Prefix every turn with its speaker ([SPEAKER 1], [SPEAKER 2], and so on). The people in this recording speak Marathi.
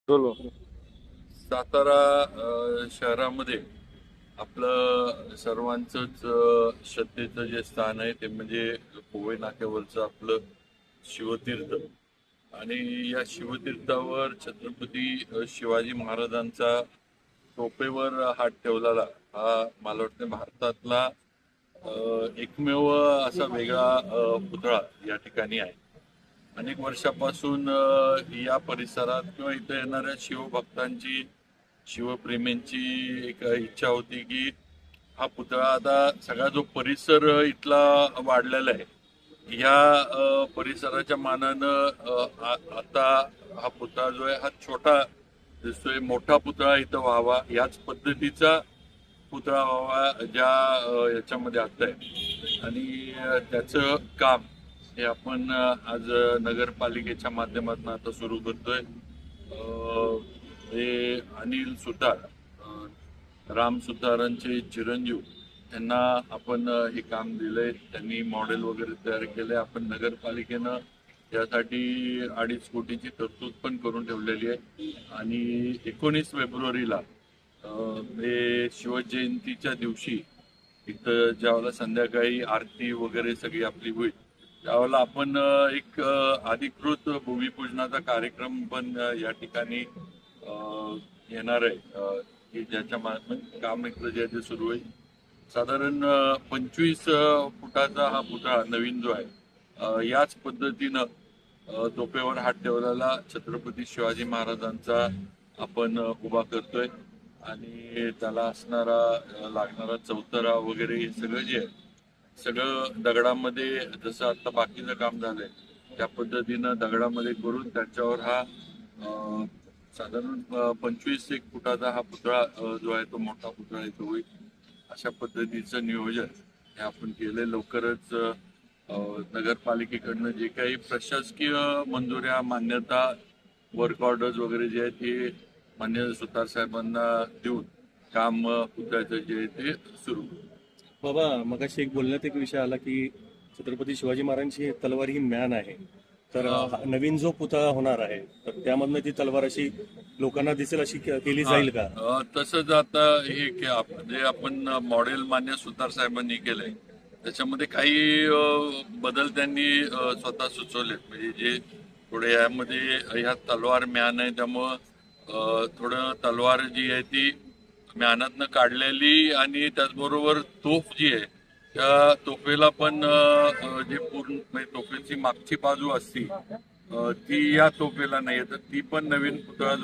[SPEAKER 1] बोलो.
[SPEAKER 2] सातारा शहरामध्ये आपलं सर्वांचंच श्रद्धेचं जे स्थान आहे ते म्हणजे पोवई नाक्यावरचं आपलं शिवतीर्थ. आणि या शिवतीर्थावर छत्रपती शिवाजी महाराजांचा टोपेवर हात ठेवलेला हा मला वाटतं भारतातला एकमेव असा वेगळा पुतळा या ठिकाणी आहे. अनेक वर्षापासून या परिसरात किंवा इथं येणाऱ्या शिवभक्तांची शिवप्रेमींची एक इच्छा होती की हा पुतळा आता सगळा जो परिसर इथला वाढलेला आहे या परिसराच्या मानानं आता हा पुतळा जो आहे हा छोटा दिसतोय. मोठा पुतळा इथं व्हावा याच पद्धतीचा पुतळा व्हावा ज्या याच्यामध्ये आता आहे. आणि त्याचं काम हे आपण आज नगरपालिकेच्या माध्यमातून आता सुरू करतोय. हे अनिल सुतार, राम सुतारांचे चिरंजीव यांना आपण हे काम दिलंय. त्यांनी मॉडेल वगैरे तयार केले. आपण नगरपालिकेनं यासाठी 2.5 कोटीची तरतूद पण करून ठेवलेली आहे. आणि 19 फेब्रुवारीला हे शिवजयंतीच्या दिवशी इथं ज्यावेळेला संध्याकाळी आरती वगैरे सगळी आपली होईल त्यावेळेला आपण एक अधिकृत भूमिपूजनाचा कार्यक्रम पण या ठिकाणी येणार आहे की ज्याच्या मार्फत काम इथलं जे ते सुरू होईल. साधारण 25 फुटाचा हा पुतळा नवीन जो आहे याच पद्धतीनं तोफेवर हात ठेवलेला छत्रपती शिवाजी महाराजांचा आपण उभा करतोय. आणि त्याला असणारा लागणारा चौतरा वगैरे हे सगळं जे आहे सगळं दगडामध्ये जसं आता बाकीचं काम झालंय त्या पद्धतीनं दगडामध्ये करून त्याच्यावर हा साधारण 25 एक फुटाचा हा पुतळा जो आहे तो मोठा पुतळा इथं होईल. अशा पद्धतीचं नियोजन हे आपण केलंय. लवकरच नगरपालिकेकडनं जे काही प्रशासकीय मंजुऱ्या मान्यता वर्क ऑर्डर्स वगैरे जे आहेत हे मान्य सुतार साहेबांना देऊन काम पुतळ्याचं जे आहे ते सुरू.
[SPEAKER 1] बाबा मगाशी एक बोलण्यात एक विषय आला की छत्रपती शिवाजी महाराजांची तलवार ही म्यान आहे. तर हा नवीन जो पुतळा होणार आहे तर त्यामधनं ती तलवार अशी लोकांना दिसेल अशी केली जाईल का?
[SPEAKER 2] तसंच आता हे जे आपण मॉडेल मान्य सुतार साहेबांनी केलंय त्याच्यामध्ये काही बदल त्यांनी स्वतः सुचवलेत. म्हणजे जे थोडे यामध्ये ह्या तलवार म्यान आहे त्यामुळं थोडं तलवार जी आहे ती म्यानातनं काढलेली आणि त्याचबरोबर तोफ जी आहे त्या तोफेला पण जे पूर्ण म्हणजे तोफेची मागची बाजू असती ती या तोफेला नाही तर ती पण नवीन पुतळा